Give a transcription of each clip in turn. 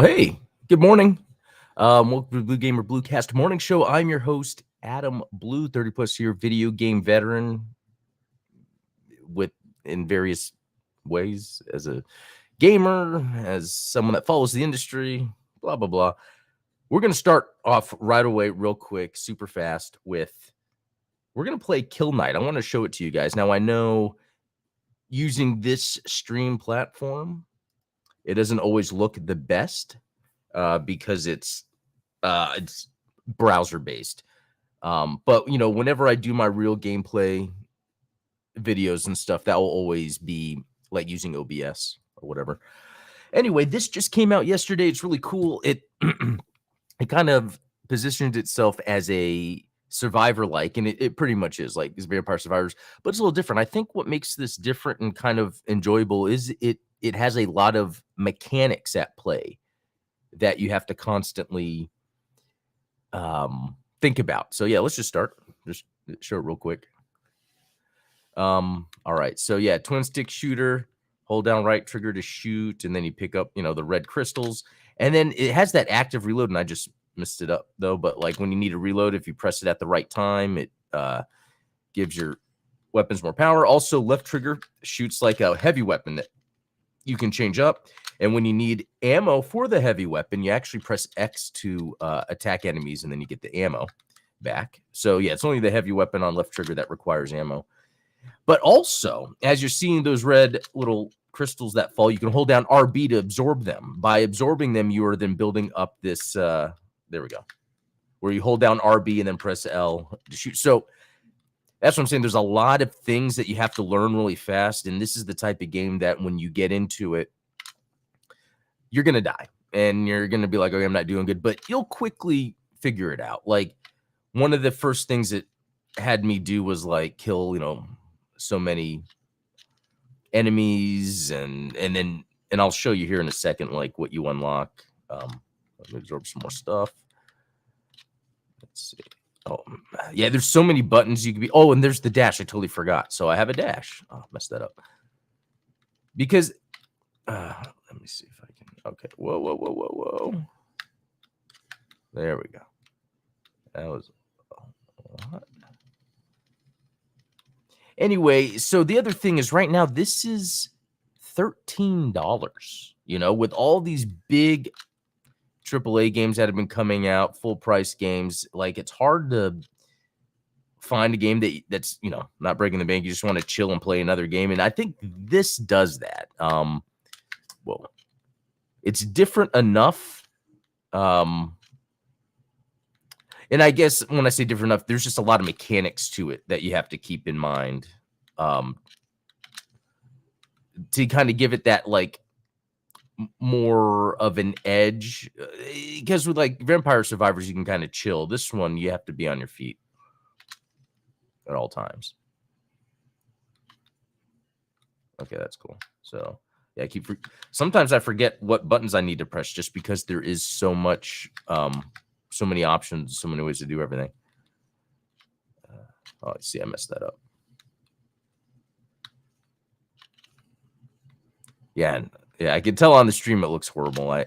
Well, hey, good morning. Welcome to the Blue Gamer Bluecast Morning Show. I'm your host, Adam Blue, 30 plus year video game veteran with in various ways as a gamer, as someone that follows the industry, blah blah blah. We're gonna start off right away, real quick, super fast with we're gonna play Kill Knight. I want to show it to you guys. Now I know using this stream platform, it doesn't always look the best because it's browser based. But you know, whenever I do my real gameplay videos and stuff, that will always be like using OBS or whatever. Anyway, this just came out yesterday. It's really cool. It it kind of positioned itself as a survivor like, and it pretty much is like these Vampire Survivors, but it's a little different. I think what makes this different and kind of enjoyable is it has a lot of mechanics at play that you have to constantly think about. So yeah, let's just start. Just show it real quick. All right. So yeah, twin stick shooter, hold down right trigger to shoot, and then you pick up, the red crystals. And then it has that active reload, and I just messed it up though. But like when you need to reload, if you press it at the right time, it gives your weapons more power. Also, left trigger shoots like a heavy weapon that you can change up. And when you need ammo for the heavy weapon, you actually press X to attack enemies, and then you get the ammo back. So yeah, it's only the heavy weapon on left trigger that requires ammo. But also, as you're seeing those red little crystals that fall, you can hold down RB to absorb them. By absorbing them, you are then building up this, there we go, where you hold down RB and then press L to shoot. So that's what I'm saying. There's a lot of things that you have to learn really fast. And this is the type of game that when you get into it, you're going to die. And you're going to be like, okay, I'm not doing good. But you'll quickly figure it out. Like, one of the first things it had me do was, like, kill, so many enemies. And I'll show you here in a second, like, what you unlock. Let me absorb some more stuff. Let's see. Oh, yeah, there's so many buttons you can be. Oh, and there's the dash. I totally forgot. So I have a dash. Oh, messed that up. Because, let me see if I can. Okay. Whoa. There we go. That was. What? Anyway, so the other thing is right now, this is $13, with all these big AAA games that have been coming out, full price games. Like, it's hard to find a game that's not breaking the bank. You just want to chill and play another game, and I think this does that. Well, it's different enough. And I guess when I say different enough, there's just a lot of mechanics to it that you have to keep in mind to kind of give it that, like, more of an edge. Because with, like, Vampire Survivors, you can kind of chill. This one, you have to be on your feet at all times. Okay, that's cool. So yeah, sometimes I forget what buttons I need to press just because there is so much, so many options, so many ways to do everything. Oh, see, I messed that up. Yeah, I can tell on the stream it looks horrible.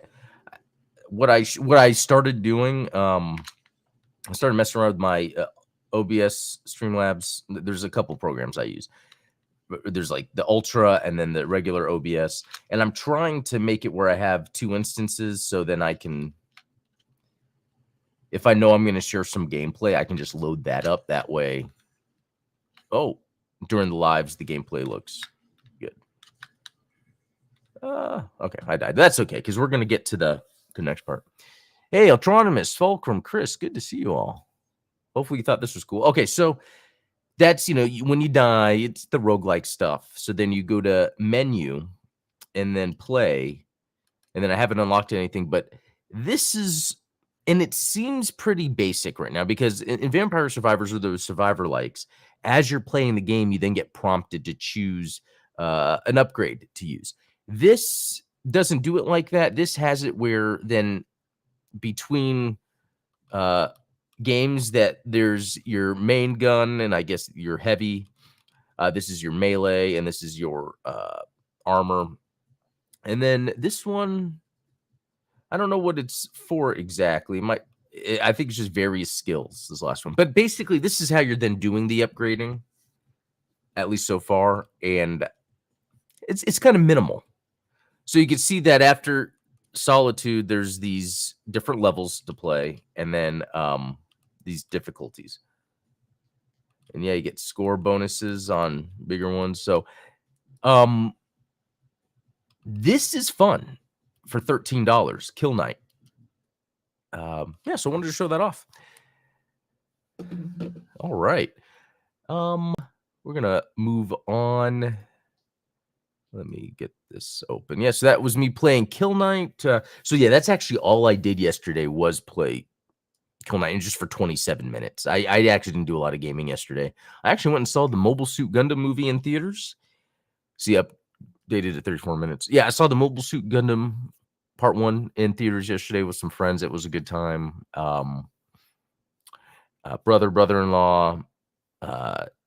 What I started doing, I started messing around with my OBS Streamlabs. There's a couple programs I use. There's like the Ultra and then the regular OBS, and I'm trying to make it where I have two instances, so then I can, if I know I'm going to share some gameplay, I can just load that up that way. Oh, during the lives, the gameplay looks good. Okay, I died. That's okay, because we're going to get to the next part. Hey, Ultronimus, Fulcrum, Chris, good to see you all. Hopefully you thought this was cool. Okay, so that's, when you die, it's the roguelike stuff. So then you go to menu and then play. And then I haven't unlocked anything, but this is, and it seems pretty basic right now because in Vampire Survivors or those survivor likes, as you're playing the game, you then get prompted to choose an upgrade to use. This doesn't do it like that. This has it where then between games that there's your main gun and I guess your heavy, this is your melee, and this is your armor. And then this one, I don't know what it's for exactly. I think it's just various skills, this last one. But basically, this is how you're then doing the upgrading, at least so far. And it's kind of minimal. So you can see that after Solitude, there's these different levels to play, and then these difficulties. And yeah, you get score bonuses on bigger ones. So this is fun for $13. Kill Knight. Yeah, so I wanted to show that off. All right. We're gonna move on. Let me get this open. Yeah, so that was me playing Kill Knight. So yeah, that's actually all I did yesterday was play Kill Knight, and just for 27 minutes. I actually didn't do a lot of gaming yesterday. I actually went and saw the Mobile Suit Gundam movie in theaters. See, updated at 34 minutes. Yeah, I saw the Mobile Suit Gundam Part 1 in theaters yesterday with some friends. It was a good time. Brother-in-law,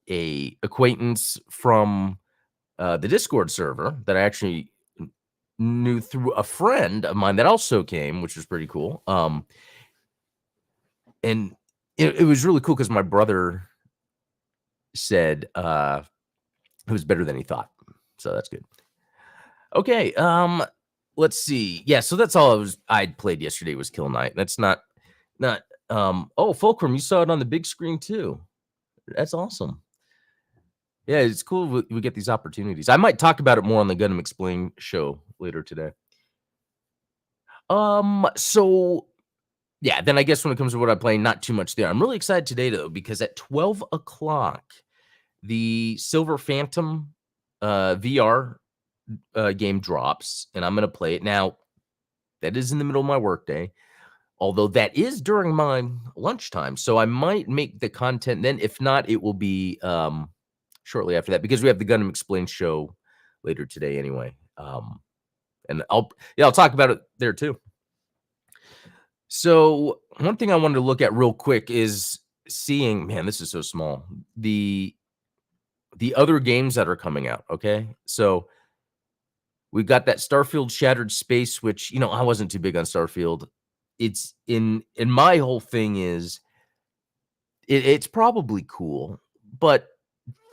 a acquaintance from the Discord server that I actually knew through a friend of mine that also came, which was pretty cool. And it was really cool because my brother said it was better than he thought. So that's good. Okay, let's see. Yeah, so that's all I'd played yesterday was Kill Knight. That's not oh, Fulcrum, you saw it on the big screen too. That's awesome. Yeah, it's cool we get these opportunities. I might talk about it more on the Gundam Explain show later today. So yeah, then I guess when it comes to what I'm playing, not too much there. I'm really excited today though, because at 12 o'clock, the Silver Phantom VR game drops, and I'm gonna play it. Now, that is in the middle of my workday, although that is during my lunchtime. So I might make the content then. If not, it will be shortly after that, because we have the Gundam Explain show later today anyway. And I'll talk about it there too. So one thing I wanted to look at real quick is seeing, man, this is so small, the other games that are coming out. Okay, so we've got that Starfield Shattered Space, which, I wasn't too big on Starfield. It's in my whole thing is it's probably cool, but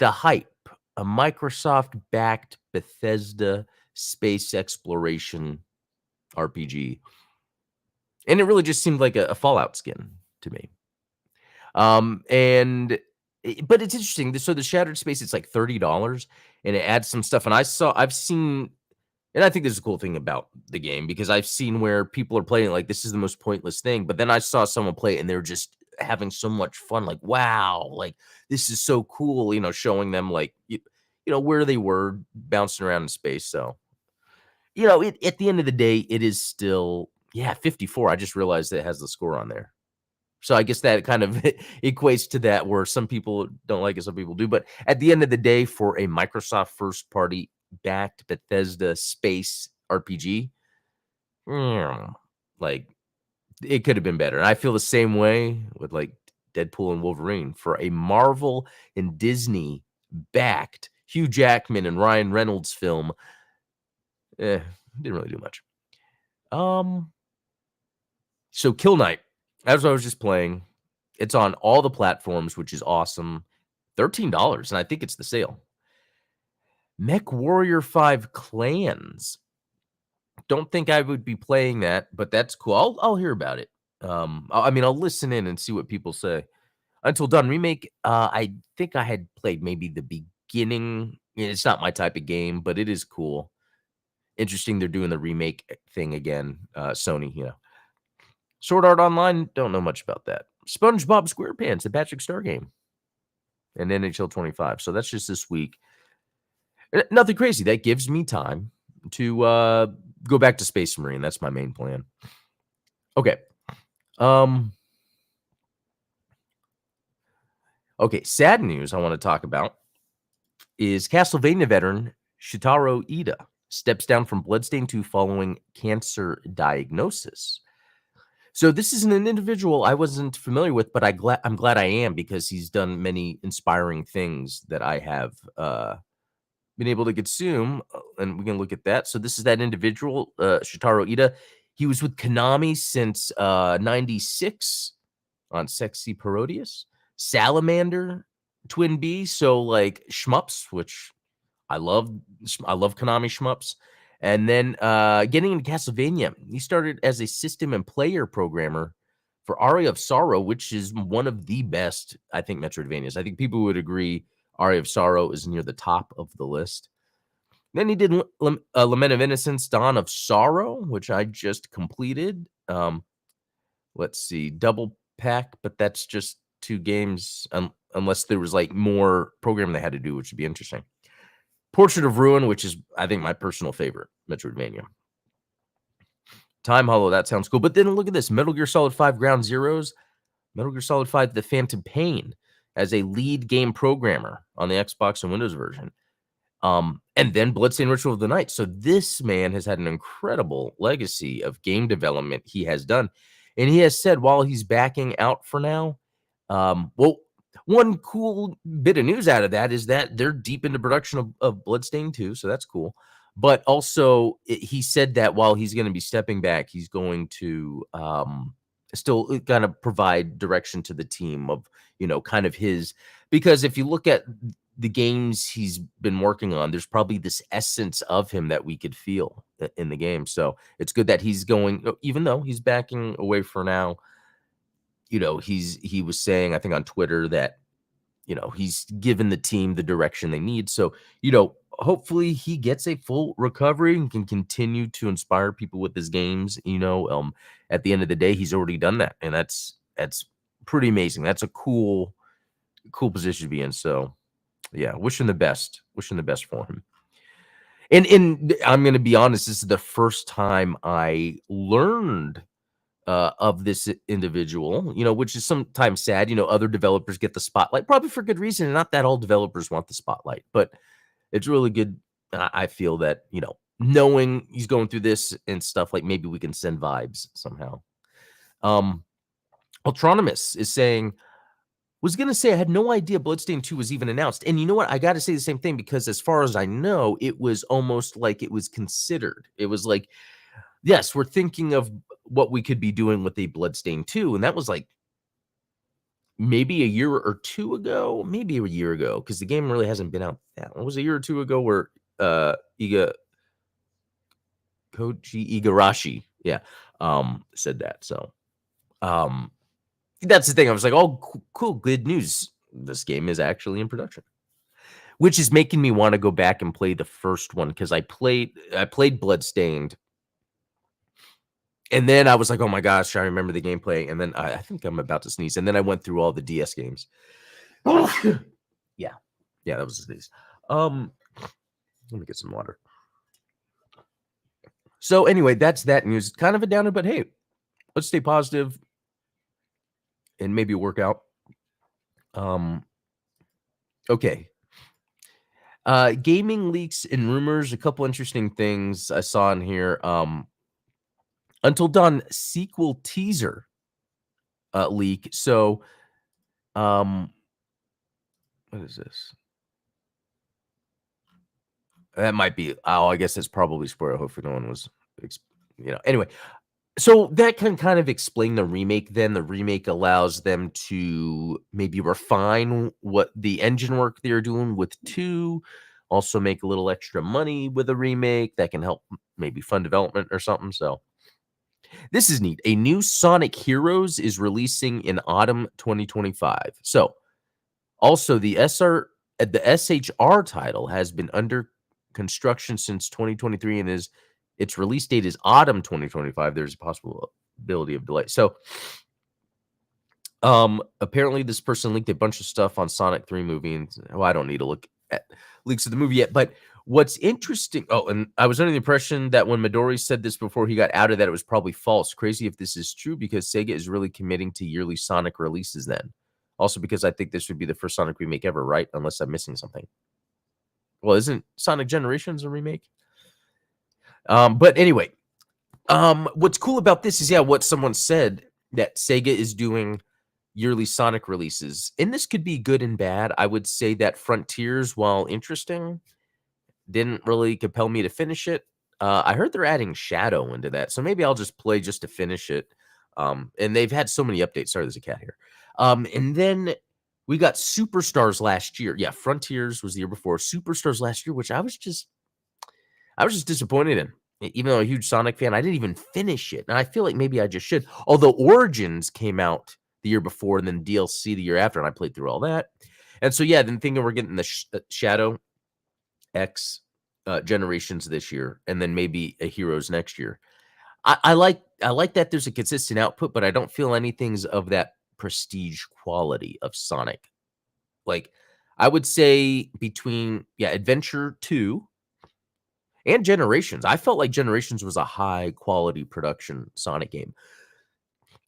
the hype, a Microsoft backed Bethesda space exploration RPG, and it really just seemed like a Fallout skin to me. But it's interesting. So the Shattered Space, it's like $30, and it adds some stuff. And I've seen, and I think this is a cool thing about the game, because I've seen where people are playing like this is the most pointless thing. But then I saw someone play it, and they're just having so much fun. Like, wow, like this is so cool. Showing them like where they were bouncing around in space. So at the end of the day, it is still 54. I just realized that it has the score on there. So I guess that kind of equates to that, where some people don't like it, some people do. But at the end of the day, for a Microsoft first party backed Bethesda space RPG, like it could have been better. And I feel the same way with like Deadpool and Wolverine. For a Marvel and Disney backed Hugh Jackman and Ryan Reynolds film, didn't really do much. So Kill Knight, as I was just playing, it's on all the platforms, which is awesome. $13, and I think it's the sale. Mech Warrior 5 Clans. Don't think I would be playing that, but that's cool. I'll hear about it. I'll listen in and see what people say. Until Dawn Remake, I think I had played maybe the beginning. It's not my type of game, but it is cool. Interesting, they're doing the remake thing again. Sony, Sword Art Online, don't know much about that. SpongeBob SquarePants, the Patrick Star game, and NHL 25. So that's just this week. Nothing crazy. That gives me time to go back to Space Marine. That's my main plan. Okay. Okay, sad news I want to talk about is Castlevania veteran Shitaro Ida steps down from Bloodstained 2 following cancer diagnosis. So this is an individual I wasn't familiar with, but I'm glad I am, because he's done many inspiring things that I have been able to consume, and we can look at that. So this is that individual, Shitaro Ida. He was with Konami since 96 on Sexy Parodius, Salamander, Twin B, so like shmups, which I love. I love Konami shmups. And then getting into Castlevania, he started as a system and player programmer for Aria of Sorrow, which is one of the best, I think, Metroidvanias. I think people would agree Aria of Sorrow is near the top of the list. Then he did Lament of Innocence, Dawn of Sorrow, which I just completed. Let's see, Double Pack, but that's just 2 games, unless there was like more programming they had to do, which would be interesting. Portrait of Ruin, which is, I think, my personal favorite Metroidvania. Time Hollow, that sounds cool. But then look at this, Metal Gear Solid 5 Ground Zeroes, Metal Gear Solid 5 The Phantom Pain as a lead game programmer on the Xbox and Windows version. And then Bloodstained Ritual of the Night. So this man has had an incredible legacy of game development he has done. And he has said while he's backing out for now, well, one cool bit of news out of that is that they're deep into production of Bloodstained 2, so that's cool. But also, he said that while he's going to be stepping back, he's going to still kind of provide direction to the team of, kind of his, because if you look at the games he's been working on, there's probably this essence of him that we could feel in the game. So it's good that he's going, even though he's backing away for now. He was saying, I think on Twitter, that he's given the team the direction they need. So hopefully he gets a full recovery and can continue to inspire people with his games. At the end of the day, he's already done that, and that's pretty amazing. That's a cool position to be in. So yeah, wishing the best for him. And I'm going to be honest, this is the first time I learned of this individual, which is sometimes sad. Other developers get the spotlight, probably for good reason. Not that all developers want the spotlight, but it's really good. I feel that, knowing he's going through this and stuff, like maybe we can send vibes somehow. Ultronomus is saying, was going to say, I had no idea Bloodstained 2 was even announced. And you know what? I got to say the same thing, because as far as I know, it was almost like it was considered. It was like, yes, we're thinking of what we could be doing with a Bloodstained 2. And that was like maybe a year or 2 ago, maybe a year ago, because the game really hasn't been out that long. It was a year or 2 ago where Koji Igarashi, said that. So that's the thing. I was like, oh, cool, good news. This game is actually in production, which is making me want to go back and play the first one, because I played Bloodstained. And then I was like, oh my gosh, I remember the gameplay. And then I think I'm about to sneeze. And then I went through all the DS games. Yeah, that was a sneeze. Let me get some water. So anyway, that's that news. Kind of a downer, but hey, let's stay positive and maybe work out. Okay. Gaming leaks and rumors. A couple interesting things I saw in here. Until Dawn sequel teaser leak. So, what is this? That might be. Oh, I guess that's probably spoiler. Hopefully, no one was. Anyway, so that can kind of explain the remake. Then the remake allows them to maybe refine what the engine work they're doing with 2. Also, make a little extra money with a remake that can help maybe fund development or something. So. This is neat. A new Sonic Heroes is releasing in autumn 2025. So, also the SHR title has been under construction since 2023, and its release date is autumn 2025. There's a possibility of delay. So, apparently this person leaked a bunch of stuff on Sonic 3 movie, and I don't need to look at leaks of the movie yet, but what's interesting, and I was under the impression that when Midori said this before he got outed, that it was probably false. Crazy if this is true, because Sega is really committing to yearly Sonic releases then. Also because I think this would be the first Sonic remake ever, right? Unless I'm missing something. Well, isn't Sonic Generations a remake? But anyway, what's cool about this is, what someone said, that Sega is doing yearly Sonic releases. And this could be good and bad. I would say that Frontiers, while interesting, didn't really compel me to finish it. I heard they're adding Shadow into that, so maybe I'll just play just to finish it. And they've had so many updates. Sorry, there's a cat here. And then we got Superstars last year. Yeah, Frontiers was the year before. Superstars last year, which I was just disappointed in. Even though I'm a huge Sonic fan, I didn't even finish it. And I feel like maybe I just should. Although Origins came out the year before and then DLC the year after, and I played through all that. And so, yeah, then thinking we're getting the Shadow X generations this year, and then maybe a Heroes next year. I like that there's a consistent output, but I don't feel anything's of that prestige quality of Sonic. Like, I would say between Adventure 2 and Generations. I felt like Generations was a high quality production Sonic game.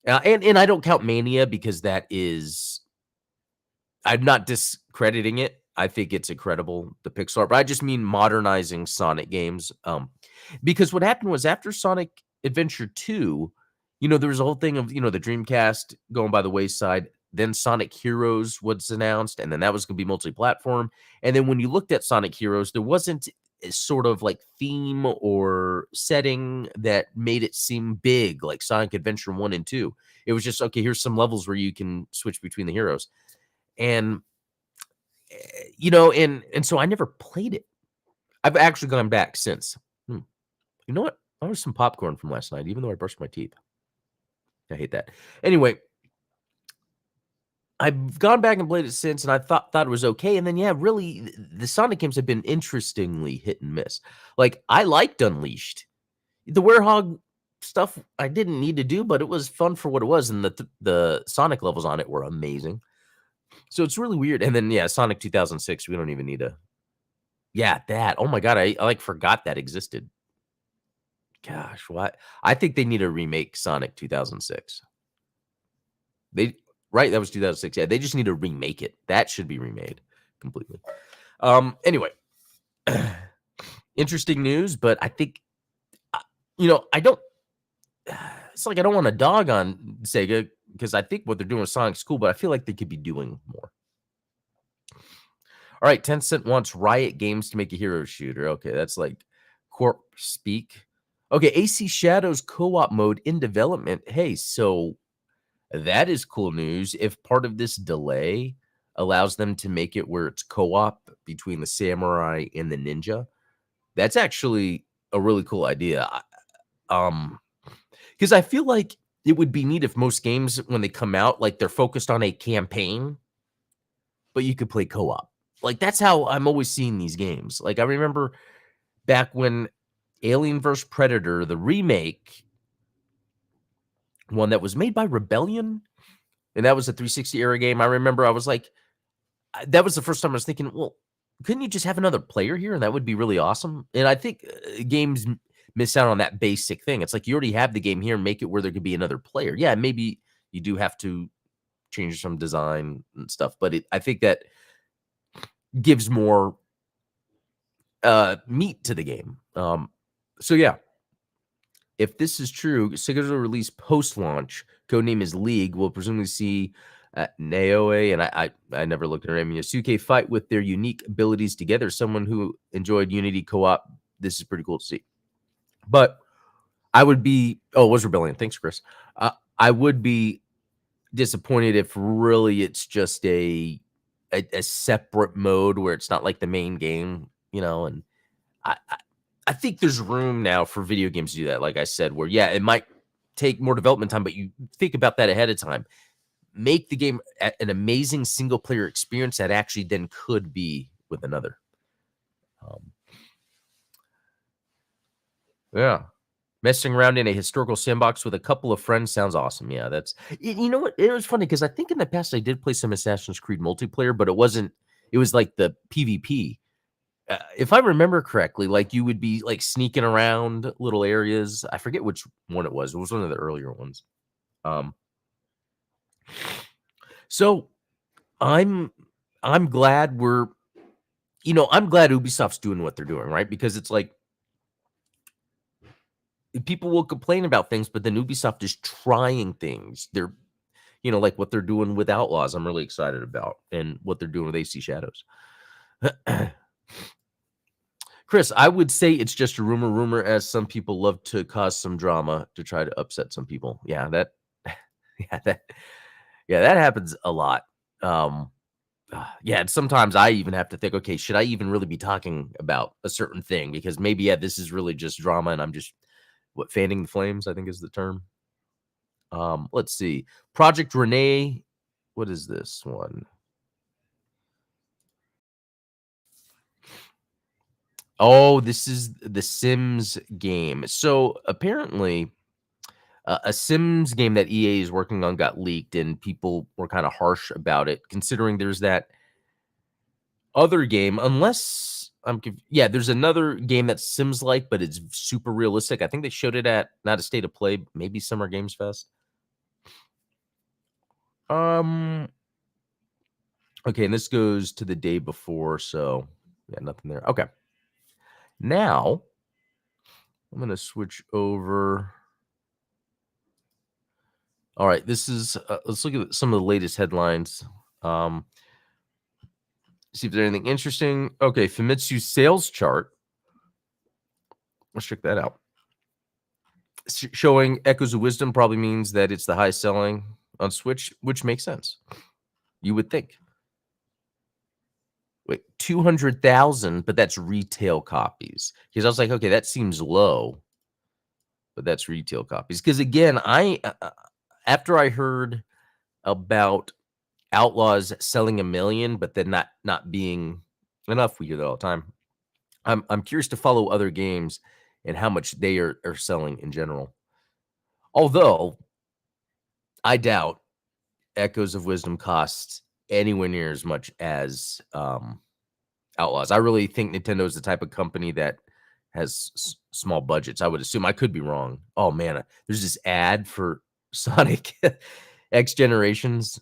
And I don't count Mania because that is, I'm not discrediting it. I think it's incredible, the pixel art, but I just mean modernizing Sonic games. Because what happened was after Sonic Adventure 2, there was a whole thing of, the Dreamcast going by the wayside. Then Sonic Heroes was announced, and then that was going to be multi-platform. And then when you looked at Sonic Heroes, there wasn't a sort of like theme or setting that made it seem big, like Sonic Adventure 1 and 2. It was just, okay, here's some levels where you can switch between the heroes. And and so I never played it. I've actually gone back since. You know what? I was some popcorn from last night, even though I brushed my teeth. I hate that. Anyway, I've gone back and played it since, and I thought it was okay. And then, really, the Sonic games have been interestingly hit and miss. Like, I liked Unleashed. The Werehog stuff I didn't need to do, but it was fun for what it was, and the Sonic levels on it were amazing. So it's really weird. And then, Sonic 2006, we don't even need to. Yeah, that. Oh my god, I forgot that existed. Gosh, what? I think they need to remake Sonic 2006. Right, that was 2006. Yeah, they just need to remake it. That should be remade completely. Anyway, interesting news, but I think I don't. It's like I don't want to dog on Sega because I think what they're doing with Sonic's cool, but I feel like they could be doing more. All right, Tencent wants Riot Games to make a hero shooter. Okay, that's like corp speak. Okay, AC Shadows co-op mode in development. Hey, so that is cool news. If part of this delay allows them to make it where it's co-op between the samurai and the ninja, that's actually a really cool idea. Because I feel like it would be neat if most games, when they come out, like they're focused on a campaign, but you could play co-op. Like that's how I'm always seeing these games. Like I remember back when Alien vs. Predator, the remake, one that was made by Rebellion, and that was a 360 era game. I remember I was like, that was the first time I was thinking, well, couldn't you just have another player here? And that would be really awesome. And I think games miss out on that basic thing. It's like you already have the game here, make it where there could be another player. Yeah, maybe you do have to change some design and stuff, but I think that gives more meat to the game. So yeah, if this is true, Sega's will release post-launch. Codename is League. We'll presumably see Naoe, and I never looked at her name, Yasuke fight with their unique abilities together. Someone who enjoyed Unity co-op. This is pretty cool to see. But I would be. Oh, it was Rebellion. Thanks, Chris. I would be disappointed if really it's just a separate mode where it's not like the main game, and I think there's room now for video games to do that. Like I said, where it might take more development time, but you think about that ahead of time. Make the game an amazing single player experience that actually then could be with another. Yeah. Messing around in a historical sandbox with a couple of friends sounds awesome. Yeah, that's you know what? It was funny because I think in the past I did play some Assassin's Creed multiplayer, but it was like the PvP. If I remember correctly, like you would be like sneaking around little areas. I forget which one it was. It was one of the earlier ones. So I'm glad I'm glad Ubisoft's doing what they're doing, right? Because it's like people will complain about things, but then Ubisoft is trying things. They're like what they're doing with Outlaws. I'm really excited about, and what they're doing with AC Shadows. Chris, I would say it's just a rumor, as some people love to cause some drama to try to upset some people. Yeah, that yeah, that happens a lot. Yeah, and sometimes I even have to think, okay, should I even really be talking about a certain thing? Because maybe, yeah, this is really just drama and I'm just fanning the flames, I think is the term. Let's see. Project Renee. What is this one? Oh, this is the Sims game. So apparently, a Sims game that EA is working on got leaked, and people were kind of harsh about it, considering there's that other game. Unless yeah, there's another game that's Sims like, but it's super realistic. I think they showed it at not a State of Play, maybe Summer Games Fest. Okay, and this goes to the day before, so yeah, nothing there. Okay. Now, I'm going to switch over. All right, this is let's look at some of the latest headlines. See if there's anything interesting. Okay, Famitsu sales chart. Let's check that out. Showing Echoes of Wisdom probably means that it's the highest selling on Switch, which makes sense. You would think. Wait, 200,000, but that's retail copies. Because I was like, okay, that seems low, but that's retail copies. Because again, I after I heard about Outlaws selling 1 million, but then not being enough, we hear that all the time. I'm curious to follow other games and how much they are selling in general. Although I doubt Echoes of Wisdom costs anywhere near as much as Outlaws. I really think Nintendo is the type of company that has small budgets. I would assume. I could be wrong. Oh man, there's this ad for Sonic X Generations.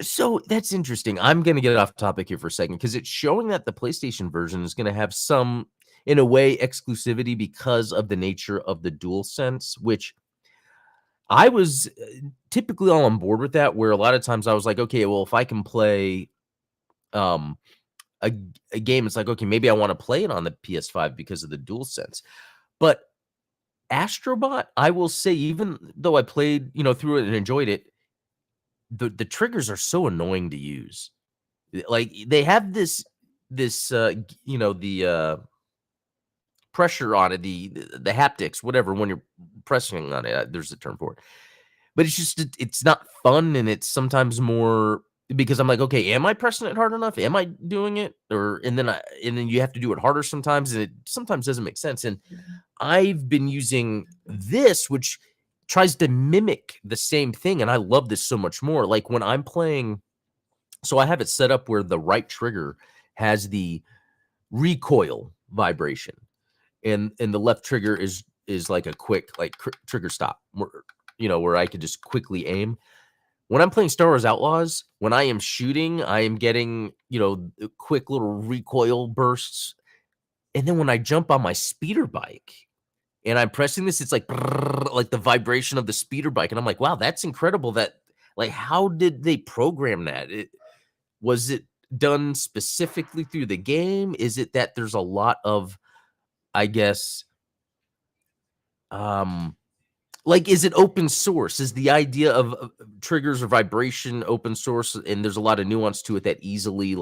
So that's interesting. I'm going to get off topic here for a second because it's showing that the PlayStation version is going to have some, in a way, exclusivity because of the nature of the DualSense, which I was typically all on board with that. Where a lot of times I was like, okay, well, if I can play um, a game, it's like, okay, maybe I want to play it on the PS5 because of the DualSense. But Astrobot, I will say, even though I played, through it and enjoyed it, the triggers are so annoying to use. Like they have this the pressure on it, the haptics, whatever, when you're pressing on it, there's a term for it. But it's just it's not fun, and it's sometimes more because I'm like, okay, am I pressing it hard enough? Am I doing it? And then you have to do it harder sometimes, and it sometimes doesn't make sense. And I've been using this, which tries to mimic the same thing, and I love this so much more. Like when I'm playing, so I have it set up where the right trigger has the recoil vibration, and the left trigger is like a quick trigger stop, where I could just quickly aim. When I'm playing Star Wars Outlaws, when I am shooting, I am getting quick little recoil bursts, and then when I jump on my speeder bike and I'm pressing this, it's like brrr, like the vibration of the speeder bike, and I'm like, wow, that's incredible. That like, how did they program that? Was it done specifically through the game? Is it that there's a lot of, I guess, is it open source? Is the idea of triggers or vibration open source, and there's a lot of nuance to it that easily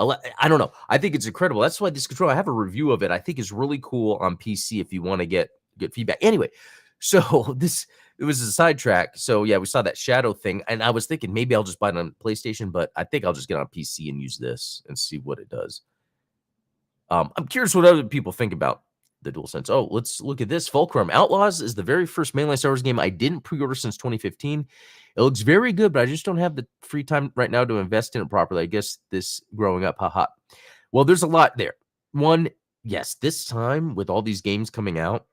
I don't know. I think it's incredible. That's why this controller, I have a review of it. I think is really cool on PC if you want to get feedback. Anyway, so it was a sidetrack. So yeah, we saw that Shadow thing, and I was thinking maybe I'll just buy it on PlayStation, but I think I'll just get on PC and use this and see what it does. I'm curious what other people think about the DualSense. Oh, let's look at this. Fulcrum Outlaws is the very first mainline Star Wars game I didn't pre-order since 2015. It looks very good, but I just don't have the free time right now to invest in it properly. I guess this growing up, haha. Well, there's a lot there. One, yes, this time with all these games coming out,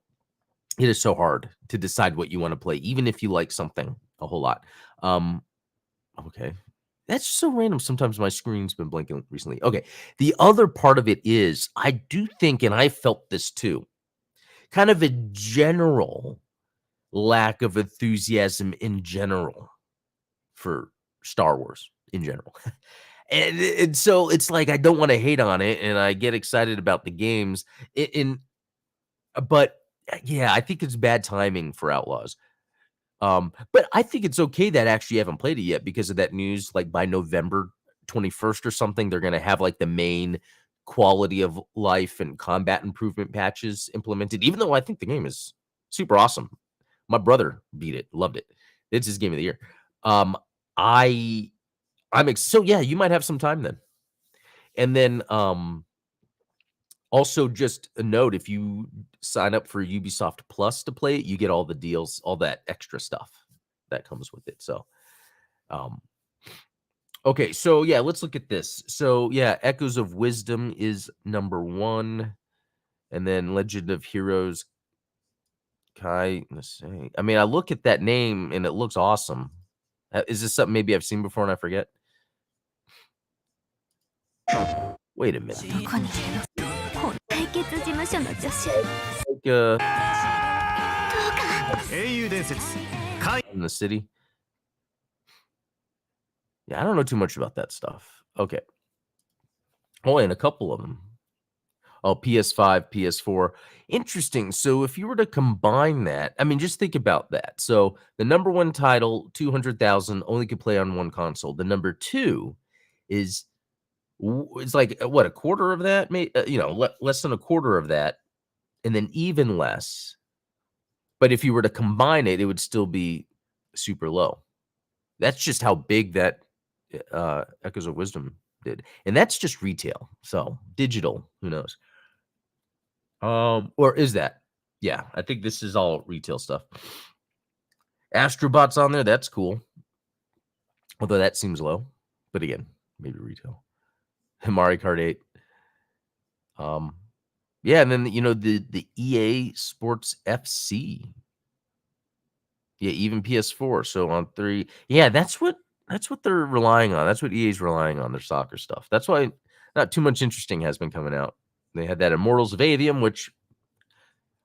it is so hard to decide what you want to play, even if you like something a whole lot. Okay. That's so random. Sometimes my screen's been blinking recently. Okay. The other part of it is I do think, and I felt this too, kind of a general lack of enthusiasm in general for Star Wars in general. And so it's like I don't want to hate on it, and I get excited about the games. But yeah, I think it's bad timing for Outlaws. But I think it's okay that actually you haven't played it yet because of that news. Like by November 21st or something, they're gonna have like the main quality of life and combat improvement patches implemented. Even though I think the game is super awesome. My brother beat it, loved it. It's his game of the year. Um, I so yeah, you might have some time then. And then also just a note, if you sign up for Ubisoft Plus to play it, you get all the deals, all that extra stuff that comes with it. So um okay, so yeah, let's look at this. So yeah, Echoes of Wisdom is number 1, and then Legend of Heroes Kai. Let's see. I mean, I look at that name and it looks awesome. Is this something maybe I've seen before and I forget? Wait a minute. どこにいるの解決事務所の助手 Like どうか in the city. Yeah, I don't know too much about that stuff. Okay. Oh, and a couple of them. Oh, PS5, PS4. Interesting. So if you were to combine that, I mean, just think about that. So the number 1 title, 200,000, only could play on one console. The number 2 is it's like what, a quarter of that, less than a quarter of that, and then even less. But if you were to combine it, it would still be super low. That's just how big that Echoes of Wisdom did, and that's just retail. So digital, who knows? Or is that? Yeah, I think this is all retail stuff. Astrobot's on there. That's cool. Although that seems low, but again, maybe retail. Mario Kart 8. Yeah, and then the EA Sports FC. Yeah, even PS4. So on 3. Yeah, that's what they're relying on. That's what EA's relying on, their soccer stuff. That's why not too much interesting has been coming out. They had that Immortals of Avium, which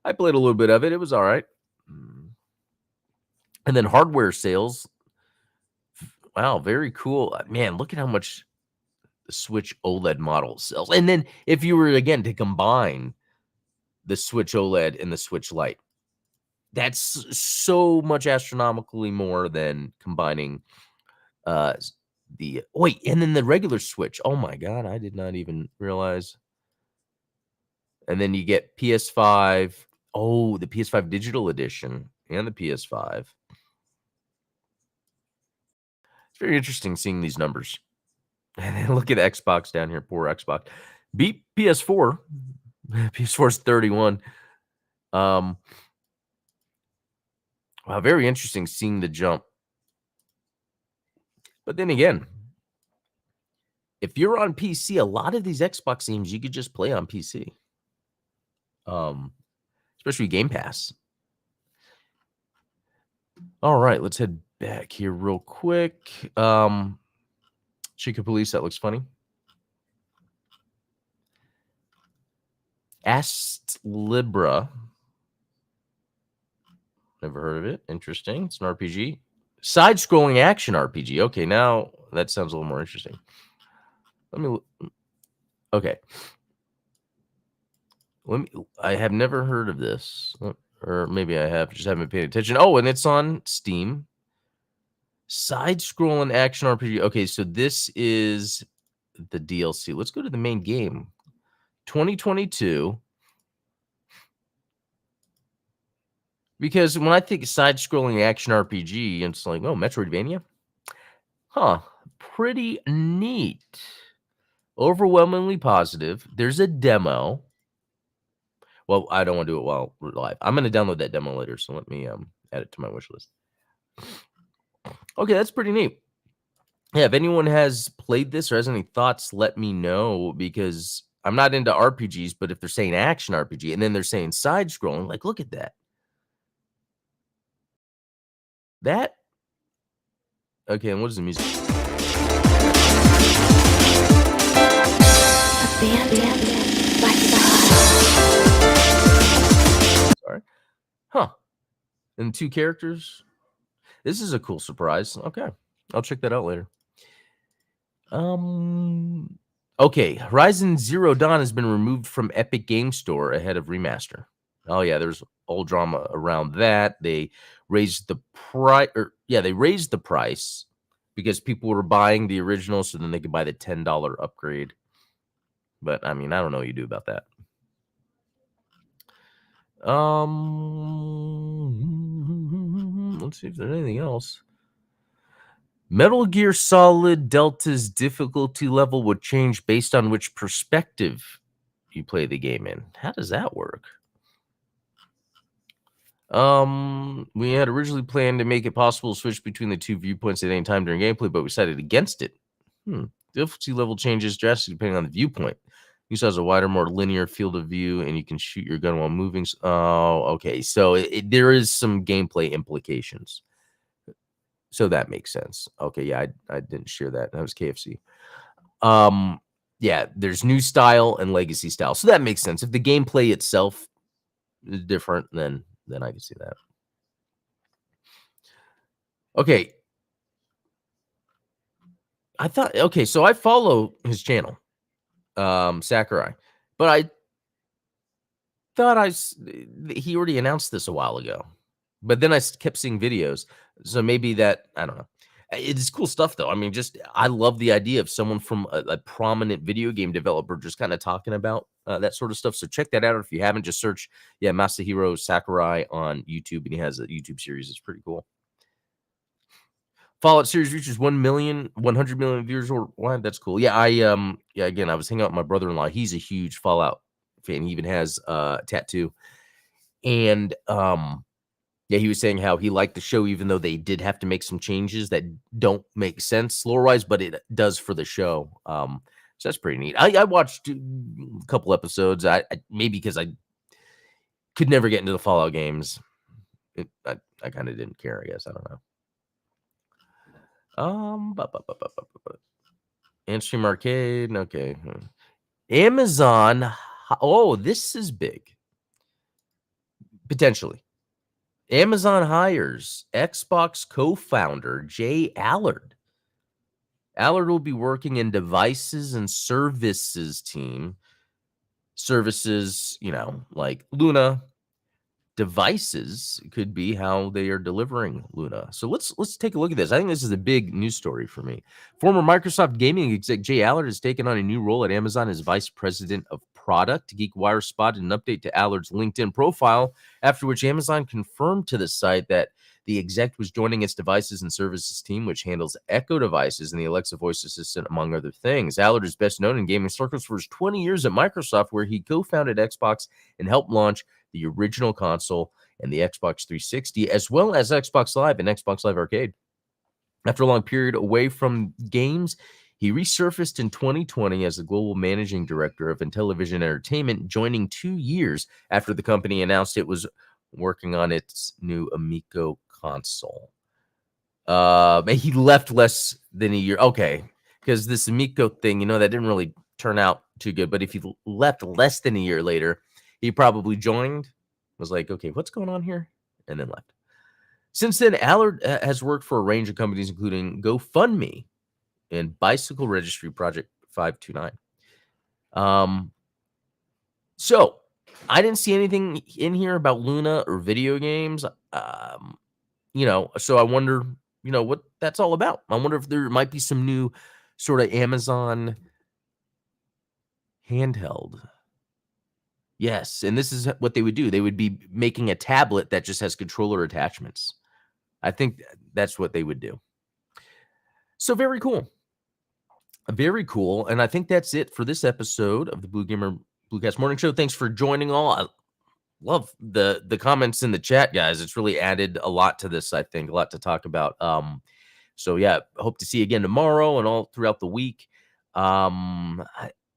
I played a little bit of it. It was all right. And then hardware sales. Wow, very cool. Man, look at how much the Switch OLED model sells. And then if you were, again, to combine the Switch OLED and the Switch Lite, that's so much astronomically more than combining and then the regular Switch. Oh my God, I did not even realize. And then you get PS5. Oh, the PS5 Digital Edition and the PS5. It's very interesting seeing these numbers. And then look at Xbox down here. Poor Xbox. Beat PS4. PS4 is 31. Wow, very interesting seeing the jump. But then again, if you're on PC, a lot of these Xbox games you could just play on PC. Especially Game Pass. All right, let's head back here real quick. Chica Police, that looks funny. Ast Libra. Never heard of it. Interesting. It's an RPG. Side-scrolling action RPG. Okay, now that sounds a little more interesting. Okay. I have never heard of this. Or maybe I have, just haven't paid attention. Oh, and it's on Steam. Side-scrolling action RPG. Okay, so this is the DLC. Let's go to the main game. 2022. Because when I think side-scrolling action RPG, it's like, oh, Metroidvania? Huh. Pretty neat. Overwhelmingly positive. There's a demo. Well, I don't want to do it while we're live. I'm going to download that demo later, so let me add it to my wish list. Okay, that's pretty neat. Yeah, if anyone has played this or has any thoughts, let me know, because I'm not into RPGs, but if they're saying action RPG and then they're saying side-scrolling, like, look at that. That? Okay, and what is the music? Sorry. Huh. And 2 characters? This is a cool surprise. Okay. I'll check that out later. Okay, Horizon Zero Dawn has been removed from Epic Game Store ahead of remaster. Oh yeah, there's all drama around that. They raised the price, they raised the price because people were buying the original, so then they could buy the $10 upgrade. But I mean, I don't know what you do about that. Let's see if there's anything else. Metal Gear Solid Delta's difficulty level would change based on which perspective you play the game in. How does that work? We had originally planned to make it possible to switch between the two viewpoints at any time during gameplay, but we decided against it. Difficulty level changes drastically depending on the viewpoint. Use has a wider, more linear field of view, and you can shoot your gun while moving. Oh, okay. So there is some gameplay implications. So that makes sense. Okay, yeah, I didn't share that. That was KFC. Yeah, there's new style and legacy style. So that makes sense. If the gameplay itself is different, then I can see that. Okay. So I follow his channel, Sakurai, but I thought he already announced this a while ago, but then I kept seeing videos. So maybe that, I don't know. It's cool stuff though. I mean, I love the idea of someone from a prominent video game developer just kind of talking about that sort of stuff. So check that out. If you haven't, just search, Masahiro Sakurai on YouTube, and he has a YouTube series. It's pretty cool. Fallout series reaches 100 million viewers worldwide. That's cool. Yeah, again, I was hanging out with my brother-in-law. He's a huge Fallout fan. He even has a tattoo. And he was saying how he liked the show, even though they did have to make some changes that don't make sense lore-wise, but it does for the show. So that's pretty neat. I watched a couple episodes. I maybe because I could never get into the Fallout games. I kind of didn't care, I guess. I don't know. Andstream Arcade. Okay. Amazon. Oh, this is big. Potentially. Amazon hires Xbox co-founder Jay Allard. Allard will be working in devices and services team. Services, like Luna. Devices could be how they are delivering Luna. So let's take a look at this. I think this is a big news story for me. Former Microsoft gaming exec Jay Allard has taken on a new role at Amazon as vice president of product. GeekWire spotted an update to Allard's LinkedIn profile, after which Amazon confirmed to the site that the exec was joining its devices and services team, which handles Echo devices and the Alexa voice assistant, among other things. Allard is best known in gaming circles for his 20 years at Microsoft, where he co-founded Xbox and helped launch the original console and the Xbox 360, as well as Xbox Live and Xbox Live Arcade. After a long period away from games, he resurfaced in 2020 as the global managing director of Intellivision Entertainment, joining 2 years after the company announced it was working on its new Amico console. He left less than a year. Okay, because this Amico thing, that didn't really turn out too good. But if he left less than a year later, he probably joined, was like, okay, what's going on here? And then left. Since then, Allard has worked for a range of companies, including GoFundMe and Bicycle Registry Project 529. So I didn't see anything in here about Luna or video games. So I wonder, what that's all about. I wonder if there might be some new sort of Amazon handheld. Yes, and this is what they would do. They would be making a tablet that just has controller attachments. I think that's what they would do. So very cool. Very cool. And I think that's it for this episode of the Blue Gamer Bluecast Morning Show. Thanks for joining all. I love the comments in the chat, guys. It's really added a lot to this, I think, a lot to talk about. So yeah, hope to see you again tomorrow and all throughout the week.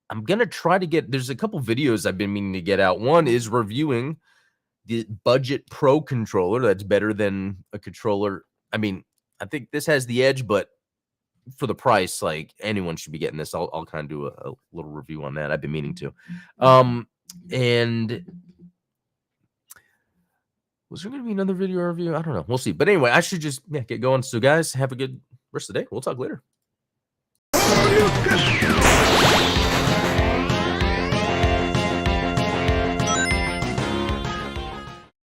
I'm going to try to there's a couple videos I've been meaning to get out. One is reviewing the Budget Pro controller. That's better than a controller. I mean, I think this has the edge, but for the price, like, anyone should be getting this. I'll kind of do a little review on that. I've been meaning to. And was there going to be another video review? I don't know. We'll see. But anyway, I should just get going. So guys, have a good rest of the day. We'll talk later. 昇竜拳